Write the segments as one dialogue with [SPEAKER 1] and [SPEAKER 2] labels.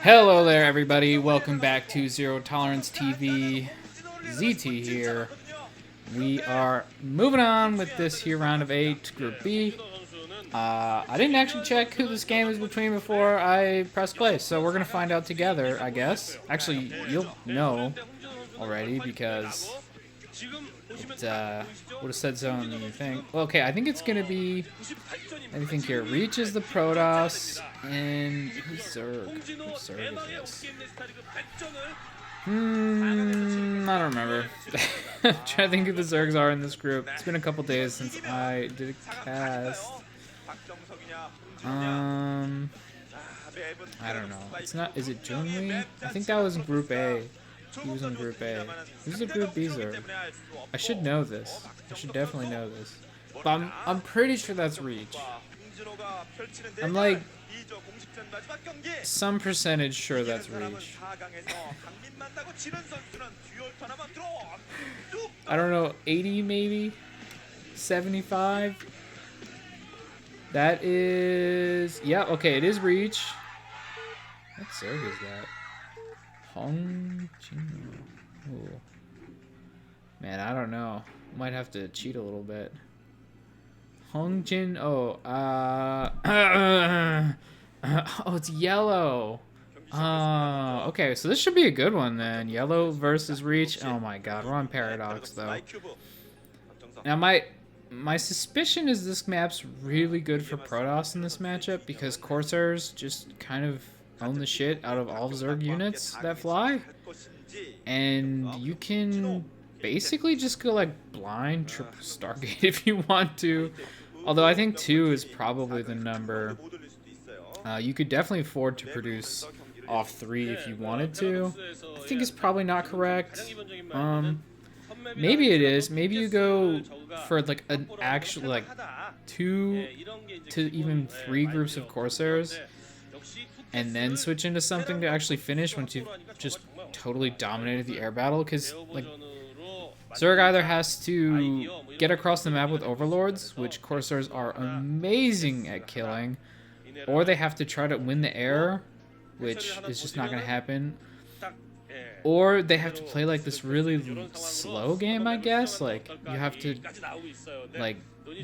[SPEAKER 1] Hello there, everybody. Welcome back to Zero Tolerance TV. ZT here. We are moving on with this here round of 8, Group B. I didn't actually check who this game is between before I pressed play, so we're going to find out together, I guess. Actually, you'll know already because it would have said so in the thing. Well, okay, I think it's going to be... Let me think here. Reach is the Protoss, and who's Zerg? Who's Zerg is this? I don't remember. I'm trying to think who the Zergs are in this group. It's been a couple days since I did a cast. I don't know. It's not. Is it Junli? I think that was in Group A. He was in Group A. Who's the Group B Zerg? I should know this. I should definitely know this. But I'm pretty sure that's Reach. I'm like some percentage sure that's Reach. I don't know, 80 maybe? 75? That is... Yeah, okay, it is Reach. What Zerg is that? Hong Jin. Ooh. Man, I don't know. Might have to cheat a little bit. Hong Jin. Oh, oh, it's YellOw. Okay, so this should be a good one then. YellOw versus Reach. Oh my god, we're on Paradox though. Now my suspicion is this map's really good for Protoss in this matchup because Corsairs just kind of own the shit out of all Zerg units that fly. And you can basically just go like blind triple Stargate if you want to. Although I think 2 is probably the number. You could definitely afford to produce off 3 if you wanted to. I think it's probably not correct. Maybe it is. Maybe you go for like an actual like 2 to even 3 groups of Corsairs and then switch into something to actually finish once you've just totally dominated the air battle, because like Zerg either has to get across the map with overlords, which Corsairs are amazing at killing, or they have to try to win the air, which is just not going to happen, or they have to play like this really slow game, I guess. Like you have to like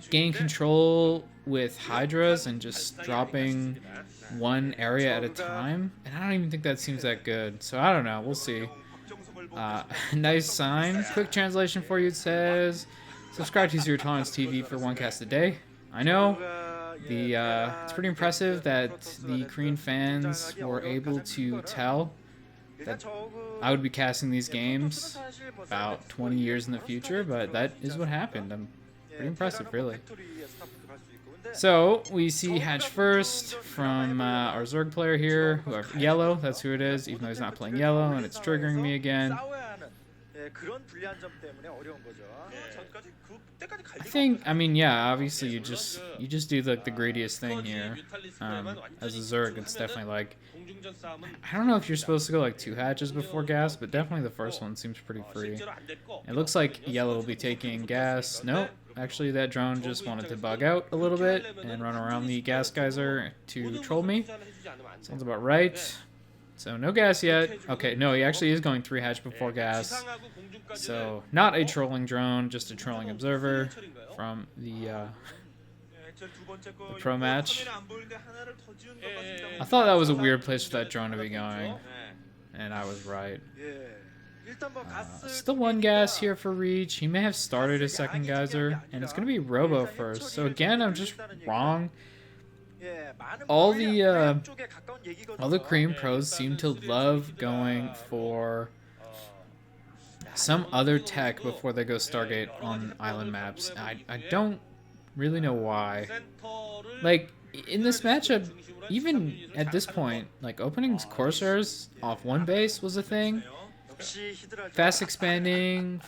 [SPEAKER 1] gain control with Hydras and just dropping one area at a time, and I don't even think that seems that good, so I don't know, we'll see. Nice sign. Quick translation for you. It says, subscribe to Zero Tolerance TV for one cast a day. I know. It's pretty impressive that the Korean fans were able to tell that I would be casting these games about 20 years in the future, but that is what happened. I'm pretty impressive, really. So, we see Hatch first from our Zerg player here, YellOw, that's who it is, even though he's not playing YellOw, and it's triggering me again. I think, I mean, yeah, obviously you just do like the greediest thing here. As a Zerg, it's definitely like, I don't know if you're supposed to go like 2 hatches before gas, but definitely the first one seems pretty free. It looks like YellOw will be taking gas. Nope. Actually, that drone just wanted to bug out a little bit and run around the gas geyser to troll me. Sounds about right. So, no gas yet. Okay, no, he actually is going 3 hatch before gas. So, not a trolling drone, just a trolling observer from the pro match. I thought that was a weird place for that drone to be going, and I was right. Still 1 gas here for Reach. He may have started his second geyser, and it's going to be Robo first. So again, I'm just wrong. All the Korean pros seem to love going for some other tech before they go Stargate on island maps. I don't really know why. Like, in this matchup, even at this point, like, opening Corsairs off 1 base was a thing. Fast expanding,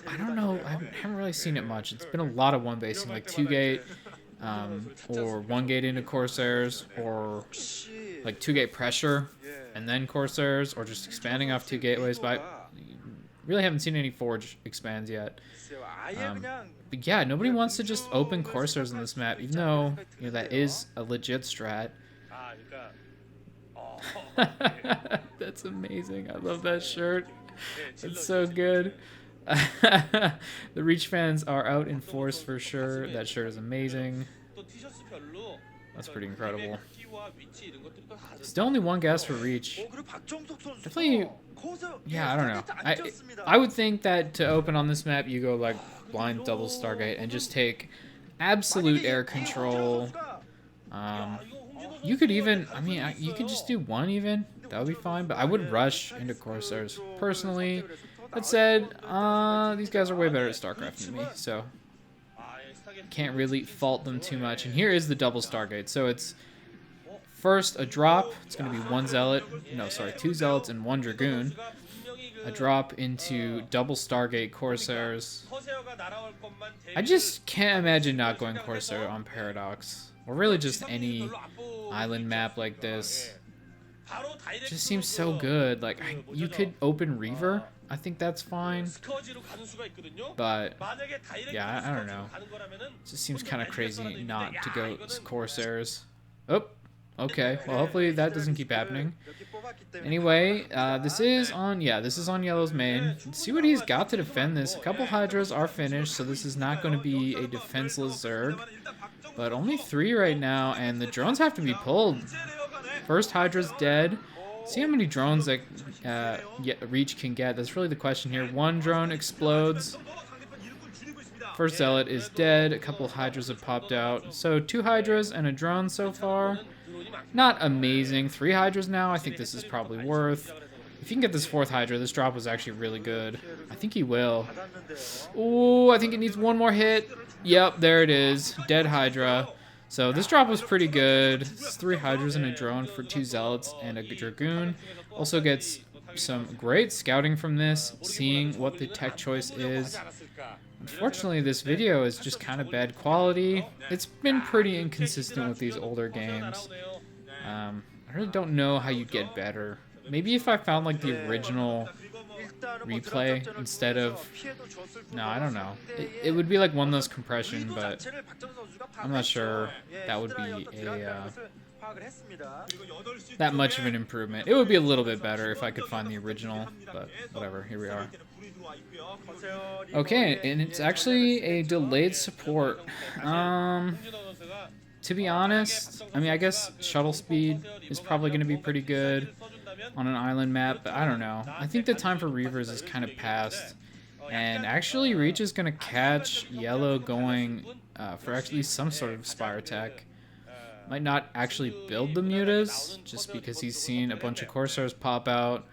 [SPEAKER 1] I don't know, I haven't really seen it much. It's been a lot of 1 basing, like 2 gate, or 1 gate into Corsairs, or like 2 gate pressure, and then Corsairs, or just expanding off 2 gateways, but I really haven't seen any Forge expands yet. But yeah, nobody wants to just open Corsairs in this map, even though, you know, that is a legit strat. That's amazing. I love that shirt. It's so good. The Reach fans are out in force for sure. That shirt is amazing. That's pretty incredible. Still only one gas for Reach. Definitely, yeah, I don't know. I would think that to open on this map, you go like blind double Stargate and just take absolute air control. You could even, I mean, you could just do one even. That would be fine, but I would rush into Corsairs personally. That said, these guys are way better at StarCraft than me, so can't really fault them too much. And here is the double Stargate. So it's first a drop. It's going to be one Zealot. No, sorry, two Zealots and one Dragoon. A drop into double Stargate Corsairs. I just can't imagine not going Corsair on Paradox. Or really just any island map like this. It just seems so good. Like, you could open Reaver. I think that's fine. But, yeah, I don't know. It just seems kind of crazy not to go Corsairs. Oh, okay. Well, hopefully that doesn't keep happening. Anyway, this is on YellOw's main. Let's see what he's got to defend this. A couple Hydras are finished, so this is not going to be a defenseless Zerg. But only 3 right now, and the drones have to be pulled. First Hydra's dead. See how many drones that Reach can get. That's really the question here. One drone explodes. First Zealot is dead. A couple Hydras have popped out. So 2 Hydras and a drone so far. Not amazing. 3 Hydras now. I think this is probably worth. If you can get this 4th Hydra, this drop was actually really good. I think he will. Ooh, I think it needs one more hit. Yep, there it is. Dead Hydra. So this drop was pretty good. It's 3 Hydras and a drone for 2 Zealots and a Dragoon. Also gets some great scouting from this, seeing what the tech choice is. Unfortunately, this video is just kind of bad quality. It's been pretty inconsistent with these older games. I really don't know how you'd get better. Maybe if I found like the original replay instead of... No, I don't know. It would be like one of those compression, but I'm not sure that would be a that much of an improvement. It would be a little bit better if I could find the original, but whatever, here we are. Okay, and it's actually a delayed support. To be honest, I mean, I guess shuttle speed is probably going to be pretty good on an island map, but I don't know. I think the time for Reavers is kind of past. And actually, Reach is going to catch YellOw going for actually some sort of Spire tech. Might not actually build the Mutas, just because he's seen a bunch of Corsairs pop out.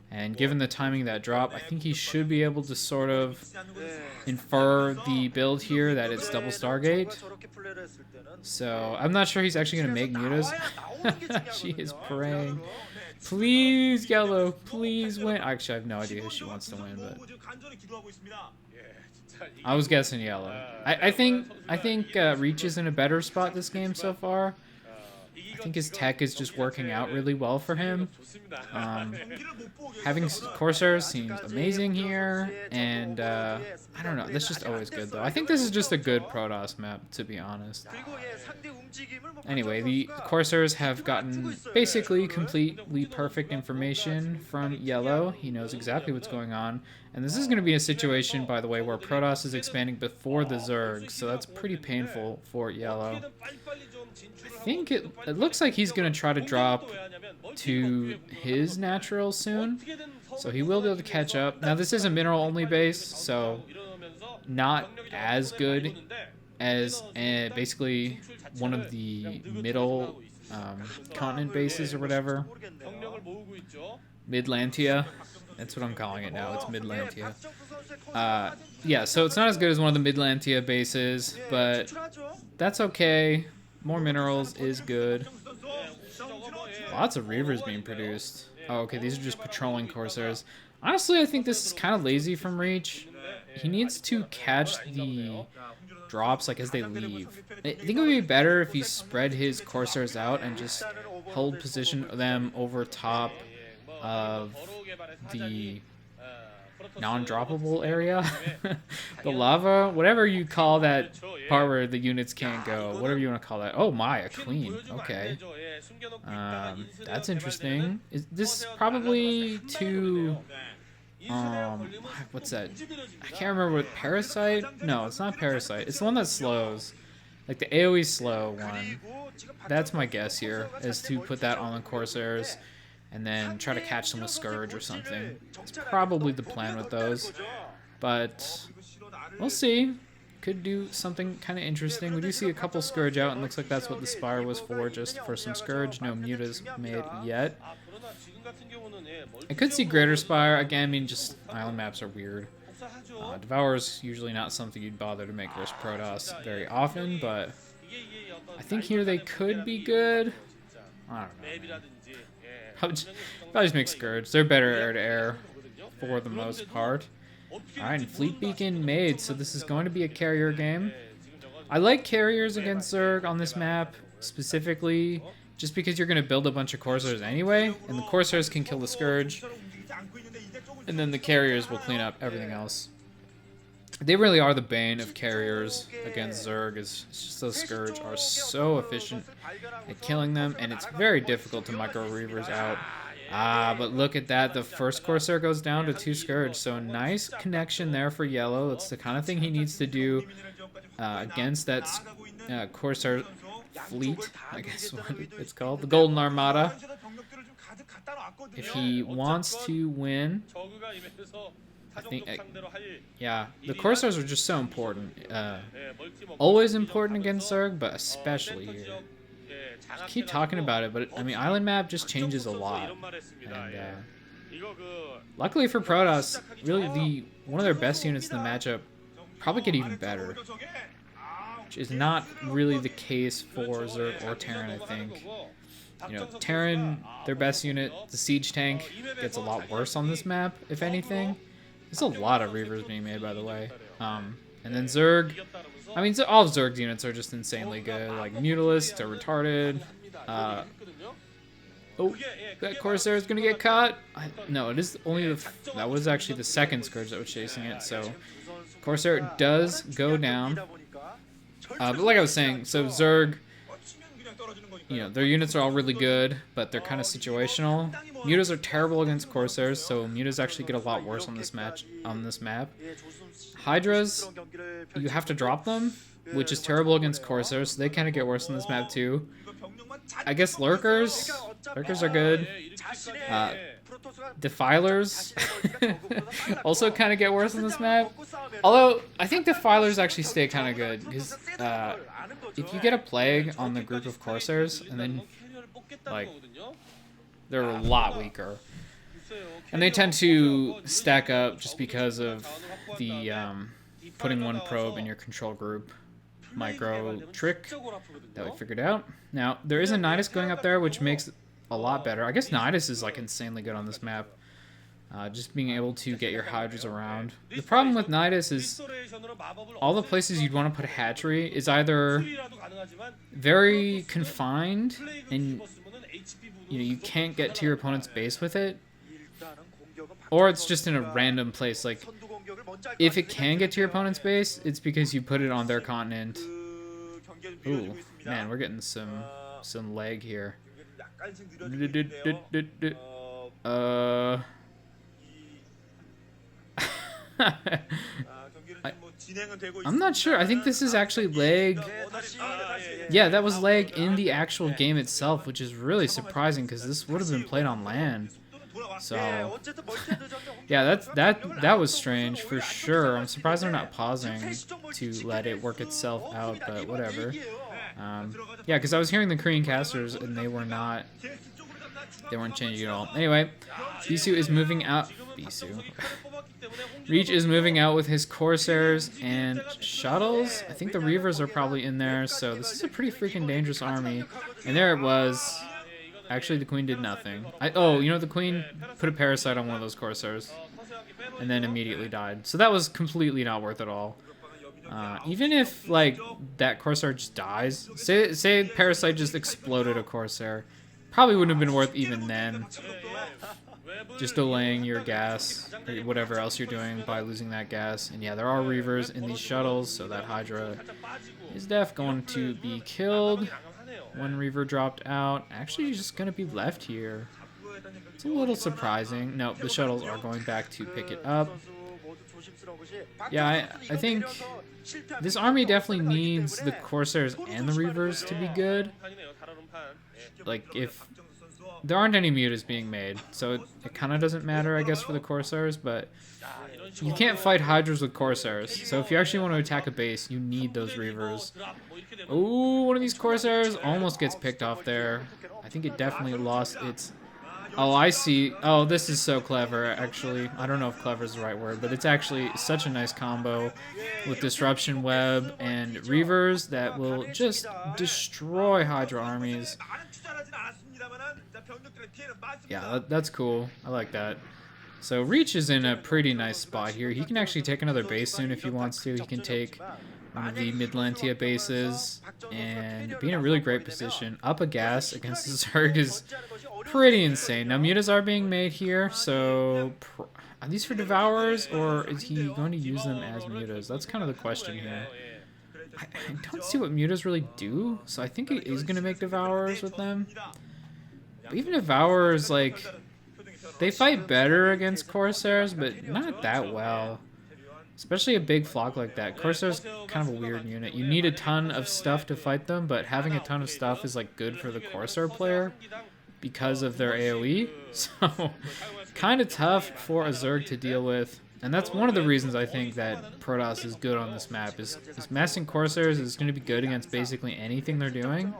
[SPEAKER 1] And given the timing of that drop, I think he should be able to sort of infer the build here that it's double Stargate. So I'm not sure he's actually going to make Mutas. She is praying. Please, YellOw, please win. Actually, I have no idea who she wants to win, but I was guessing YellOw. I think Reach is in a better spot this game so far. I think his tech is just working out really well for him. Having Corsairs seems amazing here, and I don't know, that's just always good though. I think this is just a good Protoss map, to be honest. Anyway, the Corsairs have gotten basically completely perfect information from YellOw. He knows exactly what's going on, and this is going to be a situation, by the way, where Protoss is expanding before the Zerg, so that's pretty painful for YellOw. I think it looks like he's going to try to drop to his natural soon, so he will be able to catch up. Now, this is a mineral-only base, so not as good as basically one of the middle continent bases or whatever. Midlantia. That's what I'm calling it now. It's Midlantia. Yeah, so it's not as good as one of the Midlantia bases, but that's okay. More minerals is good. Lots of Reavers being produced. Oh, okay, these are just patrolling Corsairs. Honestly, I think this is kind of lazy from Reach. He needs to catch the drops like as they leave. I think it would be better if he spread his Corsairs out and just hold position them over top of the non-droppable area. The lava, whatever you call that part where the units can't go, whatever you want to call that. Oh my, a queen. Okay. That's interesting. Is this probably to what's that? I can't remember what Parasite? No, it's not Parasite. It's the one that slows. Like the AoE slow one. That's my guess here, is to put that on the Corsairs and then try to catch them with Scourge or something. It's probably the plan with those. But we'll see. Could do something kind of interesting. We do see a couple Scourge out, and looks like that's what the Spire was for, just for some Scourge. No Muta's made yet. I could see Greater Spire. Again, I mean, just island maps are weird. Devour's usually not something you'd bother to make versus Protoss very often, but I think here they could be good. I don't know. Probably just make Scourge. They're better air-to-air for the most part. Alright, and Fleet Beacon made, so this is going to be a carrier game. I like carriers against Zerg on this map, specifically, just because you're going to build a bunch of Corsairs anyway, and the Corsairs can kill the Scourge, and then the carriers will clean up everything else. They really are the bane of carriers against Zerg, it's just those Scourge are so efficient at killing them, and it's very difficult to micro Reavers out. But look at that. The first Corsair goes down to 2 Scourge. So nice connection there for YellOw. That's the kind of thing he needs to do against that Corsair fleet, I guess what it's called. The Golden Armada. If he wants to win, I think, yeah, the Corsairs are just so important. Always important against Zerg, but especially here. I keep talking about it, but I mean, island map just changes a lot. And luckily for Protoss, really one of their best units in the matchup probably get even better, which is not really the case for Zerg or Terran, I think. You know, Terran, their best unit, the siege tank, gets a lot worse on this map, if anything. There's a lot of Reavers being made, by the way. And then Zerg, I mean, all of Zerg's units are just insanely good. Like, Mutalisks are retarded. Oh, that Corsair is going to get caught. No, it is only that was actually the second Scourge that was chasing it. So, Corsair does go down. But like I was saying, so Zerg, you know, their units are all really good, but they're kind of situational. Mutas are terrible against Corsairs, so Mutas actually get a lot worse on this map. Hydras, you have to drop them, which is terrible against Corsairs, so they kind of get worse on this map too. I guess Lurkers are good. Defilers also kind of get worse on this map. Although, I think Defilers actually stay kind of good, because if you get a Plague on the group of Corsairs, and then, like, they're a lot weaker. And they tend to stack up just because of the putting one probe in your control group micro trick that we figured out. Now, there is a Nidus going up there, which makes it a lot better. I guess Nidus is, like, insanely good on this map. Just being able to get your Hydras around. The problem with Nidus is all the places you'd want to put a hatchery is either very confined and you can't get to your opponent's base with it, or it's just in a random place. Like, if it can get to your opponent's base, it's because you put it on their continent. Ooh, man, we're getting some lag here. I'm not sure. I think this is actually lag. Yeah, that was lag in the actual game itself, which is really surprising because this would have been played on LAN. So, yeah, that was strange for sure. I'm surprised they're not pausing to let it work itself out, but whatever. Yeah, because I was hearing the Korean casters and they weren't changing at all. Anyway, Bisu is moving out. Reach is moving out with his Corsairs and shuttles. I think the Reavers are probably in there, so this is a pretty freaking dangerous army. And there it was. Actually, the Queen did nothing. Oh, you know, the Queen put a Parasite on one of those Corsairs and then immediately died. So that was completely not worth it all. Even if, like, that Corsair just dies, say Parasite just exploded a Corsair, probably wouldn't have been worth even then. Just delaying your gas, or whatever else you're doing by losing that gas. And yeah, there are Reavers in these shuttles, so that Hydra is going to be killed. One Reaver dropped out. Actually, he's just going to be left here. It's a little surprising. No, the shuttles are going back to pick it up. Yeah, I think this army definitely needs the Corsairs and the Reavers to be good. Like, if there aren't any mutas being made, so it kind of doesn't matter, I guess, for the Corsairs, but you can't fight Hydras with Corsairs. So if you actually want to attack a base, you need those Reavers. Ooh, one of these Corsairs almost gets picked off there. I think it definitely lost its... Oh, I see. Oh, this is so clever, actually. I don't know if clever is the right word, but it's actually such a nice combo with Disruption Web and Reavers that will just destroy Hydra armies. Yeah, that's cool. I like that. So Reach is in a pretty nice spot here. He can actually take another base soon if he wants to. He can take one of the Midlantia bases and be in a really great position. Up a gas against the Zerg is pretty insane. Now mutas are being made here, so are these for Devourers or is he going to use them as mutas? That's kind of the question here. I don't see what mutas really do, so I think he is going to make Devourers with them. But even Devourers, like, they fight better against Corsairs, but not that well. Especially a big flock like that. Corsair's kind of a weird unit. You need a ton of stuff to fight them, but having a ton of stuff is like good for the Corsair player because of their AoE. So kind of tough for a Zerg to deal with. And that's one of the reasons I think that Protoss is good on this map. Is massing Corsairs is going to be good against basically anything they're doing.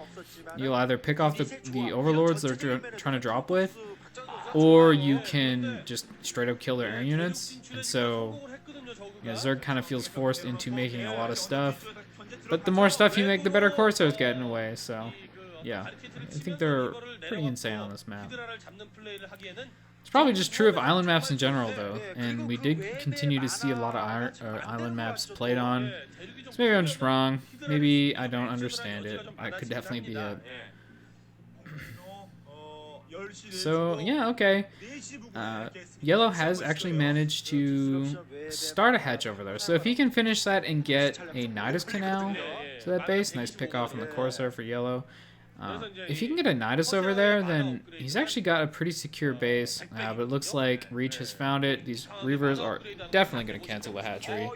[SPEAKER 1] You'll either pick off the Overlords they're trying to drop with, or you can just straight up kill their air units. And so, you know, Zerg kind of feels forced into making a lot of stuff. But the more stuff you make, the better Corsairs get in a way. So, yeah, I think they're pretty insane on this map. It's probably just true of island maps in general, though. And we did continue to see a lot of island maps played on. So maybe I'm just wrong. Maybe I don't understand it. I could definitely be it. So, yeah, okay. YellOw has actually managed to start a hatch over there. So if he can finish that and get a Nidus Canal to that base, nice pick off on the Corsair for YellOw. If he can get a Nidus over there, then he's actually got a pretty secure base. But it looks like Reach has found it. These Reavers are definitely going to cancel the hatchery.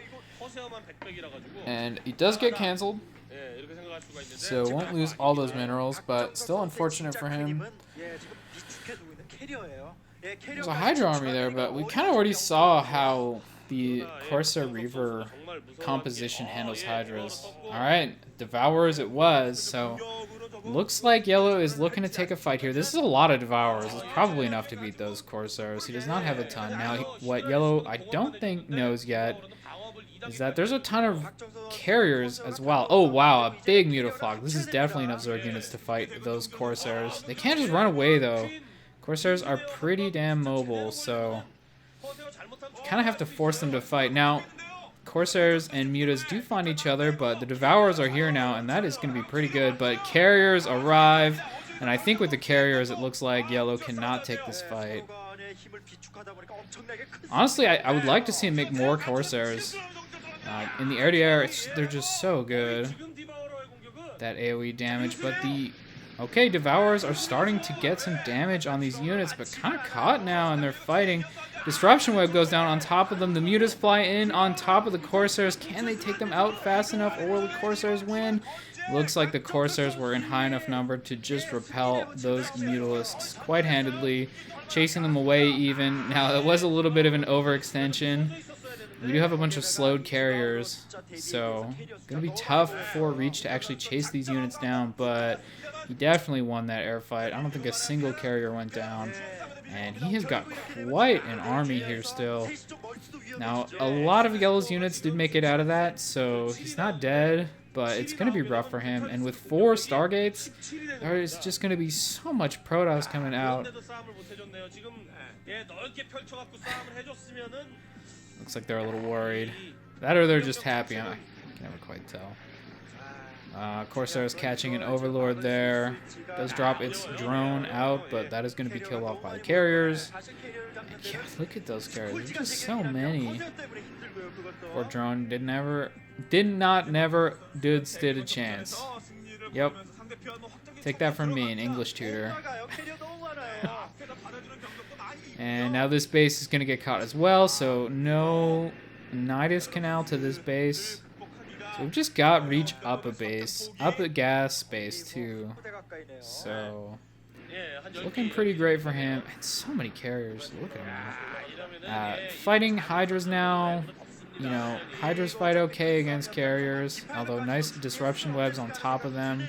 [SPEAKER 1] And he does get canceled. So won't lose all those minerals, but still unfortunate for him. There's a Hydra army there, but we kind of already saw how the Corsair Reaver composition handles Hydras. Alright, Devourers it was, so looks like YellOw is looking to take a fight here. This is a lot of Devourers. It's probably enough to beat those Corsairs. He does not have a ton. Now, what YellOw I don't think knows yet is that there's a ton of carriers as well. Oh, wow, a big Mutaflog. This is definitely enough Zerg units to fight those Corsairs. They can't just run away, though. Corsairs are pretty damn mobile, so kind of have to force them to fight. Now, Corsairs and Mutas do find each other, but the Devourers are here now, and that is going to be pretty good. But carriers arrive, and I think with the carriers, it looks like YellOw cannot take this fight. Honestly, I would like to see him make more Corsairs. In the air-to-air, they're just so good. That AoE damage, but the... Okay, Devourers are starting to get some damage on these units, but kind of caught now, and they're fighting. Disruption Web goes down on top of them. The Mutas fly in on top of the Corsairs. Can they take them out fast enough, or will the Corsairs win? Looks like the Corsairs were in high enough number to just repel those Mutalisks quite handedly, chasing them away even. Now, it was a little bit of an overextension. We do have a bunch of slowed carriers, so it's going to be tough for Reach to actually chase these units down, but he definitely won that air fight. I don't think a single carrier went down, and he has got quite an army here still. Now, a lot of YellOw's units did make it out of that, so he's not dead, but it's going to be rough for him. And with 4 Stargates, there is just going to be so much Protoss coming out. Looks like they're a little worried. That or they're just happy. I can never quite tell. Corsair is catching an Overlord there. Does drop its drone out, but that is going to be killed off by the carriers. And yeah, look at those carriers. There's just so many. Poor drone did stood a chance. Yep. Take that from me, an English tutor. And now this base is going to get caught as well, so no Nidus Canal to this base. So we've just got Reach up a base, up a gas base too. So it's looking pretty great for him. And so many carriers, look at him. Fighting Hydras now. You know, Hydras fight okay against carriers, although nice disruption webs on top of them.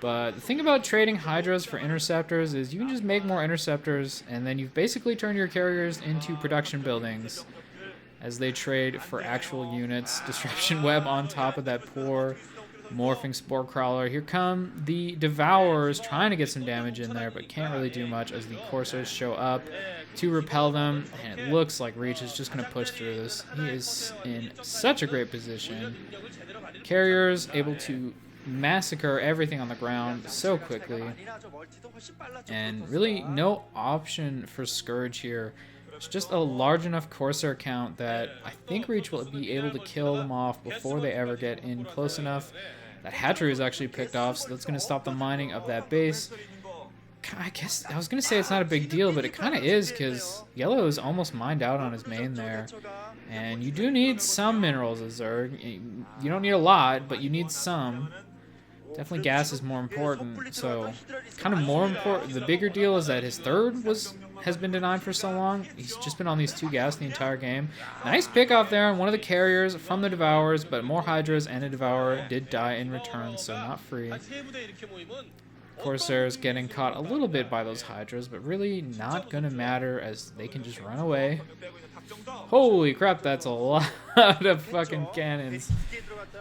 [SPEAKER 1] But the thing about trading Hydras for interceptors is you can just make more interceptors, and then you've basically turned your carriers into production buildings as they trade for actual units. Disruption web on top of that poor morphing spore crawler. Here come the Devourers trying to get some damage in there, but can't really do much as the Corsairs show up to repel them, and it looks like Reach is just going to push through this. He is in such a great position. Carriers able to massacre everything on the ground so quickly, and really no option for Scourge here. It's just a large enough Corsair count that I think Reach will be able to kill them off before they ever get in close enough. That hatchery is actually picked off, so that's going to stop the mining of that base. I guess I was going to say it's not a big deal, but it kind of is, because YellOw is almost mined out on his main there. And you do need some minerals as Zerg. You don't need a lot, but you need some. Definitely gas is more important, so kind of more important. The bigger deal is that his third has been denied for so long. He's just been on these 2 gas the entire game. Nice pick off there on one of the carriers from the Devourers, but more Hydras and a Devourer did die in return, so not free. Corsairs getting caught a little bit by those Hydras, but really not gonna matter as they can just run away. Holy crap, that's a lot of fucking cannons.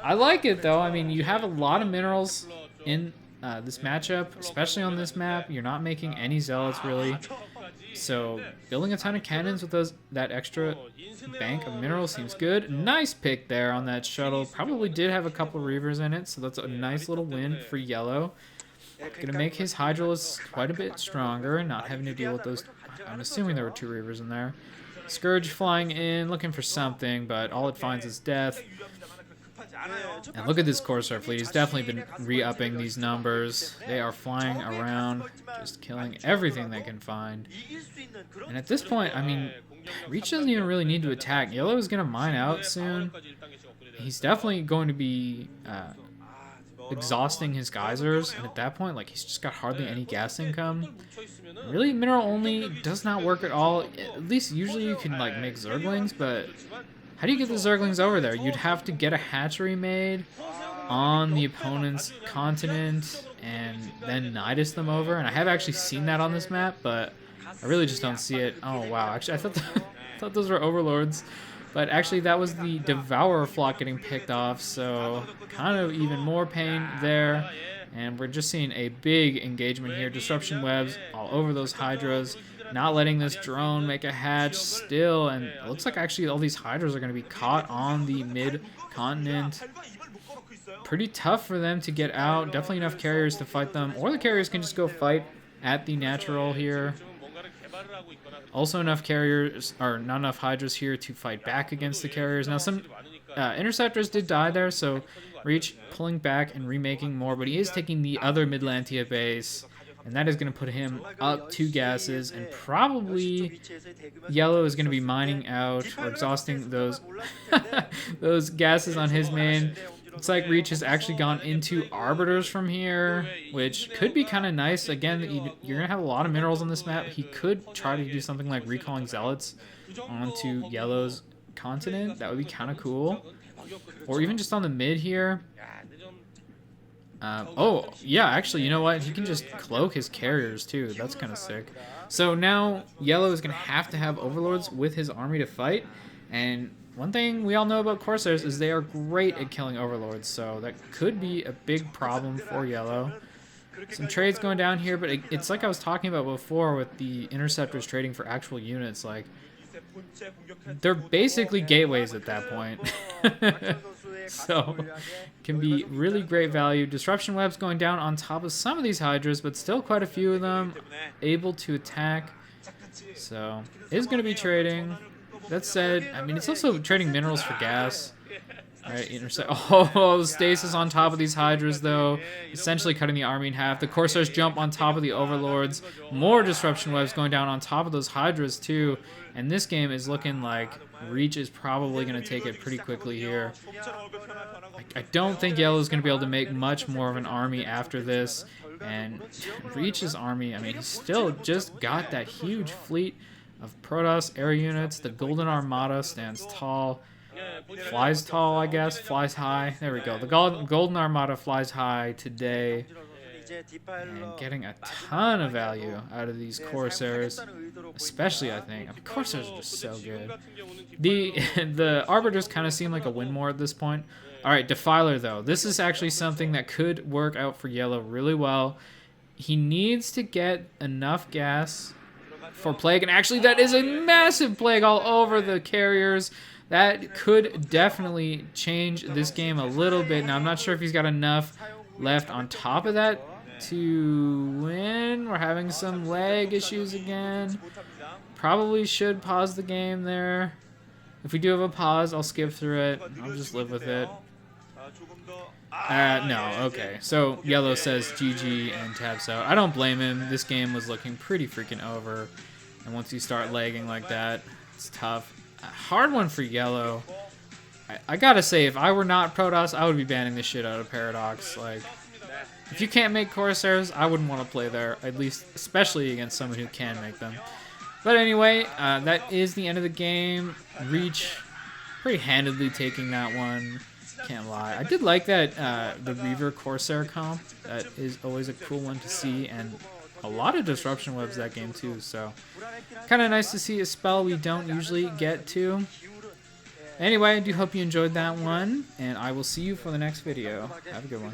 [SPEAKER 1] I like it though. I mean, you have a lot of minerals in this matchup, especially on this map. You're not making any zealots really. So building a ton of cannons with that extra bank of minerals seems good. Nice pick there on that shuttle. Probably did have a couple Reavers in it, so that's a nice little win for YellOw. Gonna make his Hydralisk quite a bit stronger, not having to deal with those. I'm assuming there were 2 Reavers in there. Scourge flying in, looking for something, but all it finds is death. And look at this Corsair fleet. He's definitely been re-upping these numbers. They are flying around, just killing everything they can find. And at this point, I mean, Reach doesn't even really need to attack. YellOw is going to mine out soon. He's definitely going to be exhausting his geysers, and at that point, like, he's just got hardly any gas income. Really, mineral only does not work at all. At least usually you can like make Zerglings, but how do you get the Zerglings over there? You'd have to get a hatchery made on the opponent's continent and then Nidus them over, and I have actually seen that on this map, but I really just don't see it. Oh wow, actually I thought those were Overlords. But actually, that was the Devourer flock getting picked off, so kind of even more pain there. And we're just seeing a big engagement here. Disruption webs all over those Hydras. Not letting this drone make a hatch still. And it looks like actually all these Hydras are going to be caught on the mid-continent. Pretty tough for them to get out. Definitely enough carriers to fight them. Or the carriers can just go fight at the natural here. Also enough carriers, or not enough Hydras here to fight back against the carriers. Now some interceptors did die there, so Reach pulling back and remaking more, but he is taking the other Midlantia base, and that is going to put him up 2 gases, and probably YellOw is going to be mining out or exhausting those those gases on his main. Looks like Reach has actually gone into Arbiters from here, which could be kind of nice. Again, you're going to have a lot of minerals on this map. He could try to do something like recalling Zealots onto YellOw's continent. That would be kind of cool. Or even just on the mid here. Oh, yeah, actually, you know what? He can just cloak his carriers, too. That's kind of sick. So now YellOw is going to have Overlords with his army to fight. And one thing we all know about Corsairs is they are great at killing Overlords, so that could be a big problem for YellOw. Some trades going down here, but it's like I was talking about before with the Interceptors trading for actual units. Like, they're basically gateways at that point. So, can be really great value. Disruption webs going down on top of some of these Hydras, but still quite a few of them able to attack. So, is going to be trading. That said, I mean, it's also trading minerals for gas. Right, intercept. Oh, stasis on top of these Hydras, though. Essentially cutting the army in half. The Corsairs jump on top of the Overlords. More disruption webs going down on top of those Hydras, too. And this game is looking like Reach is probably going to take it pretty quickly here. I don't think Yellow is going to be able to make much more of an army after this. And Reach's army, I mean, he's still just got that huge fleet of Protoss air units. The Golden Armada stands tall. Flies tall, I guess. Flies high. There we go. The Golden Armada flies high today. And getting a ton of value out of these Corsairs. Especially, I think. I mean, Corsairs are just so good. The Arbiters kind of seem like a win more at this point. Alright, Defiler, though. This is actually something that could work out for Yellow really well. He needs to get enough gas for Plague. And actually, that is a massive Plague all over the carriers. That could definitely change this game a little bit. Now, I'm not sure if he's got enough left on top of that to win. We're having some lag issues again. Probably should pause the game there. If we do have a pause, I'll skip through it. I'll just live with it. No, okay. So, Yellow says GG and taps out. I don't blame him. This game was looking pretty freaking over. And once you start lagging like that, it's tough. A hard one for Yellow. I gotta say, if I were not Protoss, I would be banning the shit out of Paradox. Like, if you can't make Corsairs, I wouldn't want to play there. At least, especially against someone who can make them. But anyway, that is the end of the game. Reach pretty handedly taking that one. Can't lie. I did like that the Reaver Corsair comp. That is always a cool one to see, and a lot of disruption webs that game too. So kind of nice to see a spell we don't usually get to. Anyway, I do hope you enjoyed that one, and I will see you for the next video. Have a good one.